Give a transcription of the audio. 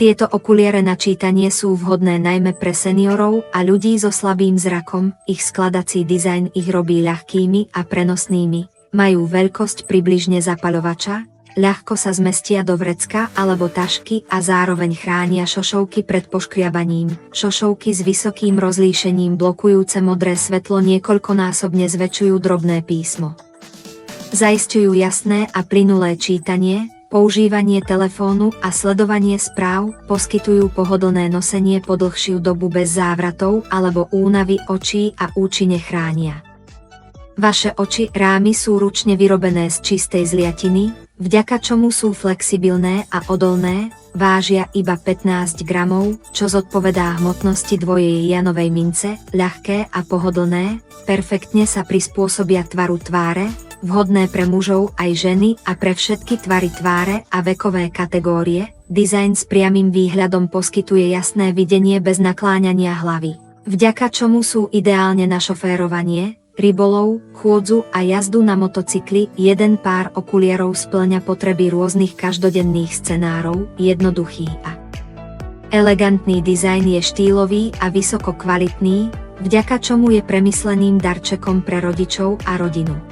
Tieto okuliare na čítanie sú vhodné najmä pre seniorov a ľudí so slabým zrakom, ich skladací dizajn ich robí ľahkými a prenosnými, majú veľkosť približne zapaľovača, ľahko sa zmestia do vrecka alebo tašky a zároveň chránia šošovky pred poškriabaním. Šošovky s vysokým rozlíšením blokujúce modré svetlo niekoľkonásobne zväčšujú drobné písmo. Zaisťujú jasné a plynulé čítanie, používanie telefónu a sledovanie správ, poskytujú pohodlné nosenie po dlhšiu dobu bez závratov alebo únavy očí a účinne chránia vaše oči. Rámy sú ručne vyrobené z čistej zliatiny, vďaka čomu sú flexibilné a odolné, vážia iba 15 gramov, čo zodpovedá hmotnosti dvojej janovej mince, ľahké a pohodlné, perfektne sa prispôsobia tvaru tváre, vhodné pre mužov aj ženy a pre všetky tvary tváre a vekové kategórie. Dizajn s priamym výhľadom poskytuje jasné videnie bez nakláňania hlavy, vďaka čomu sú ideálne na šoférovanie, rybolov, chôdzu a jazdu na motocykli. Jeden pár okuliarov spĺňa potreby rôznych každodenných scenárov. Jednoduchý a elegantný dizajn je štýlový a vysoko kvalitný, vďaka čomu je premysleným darčekom pre rodičov a rodinu.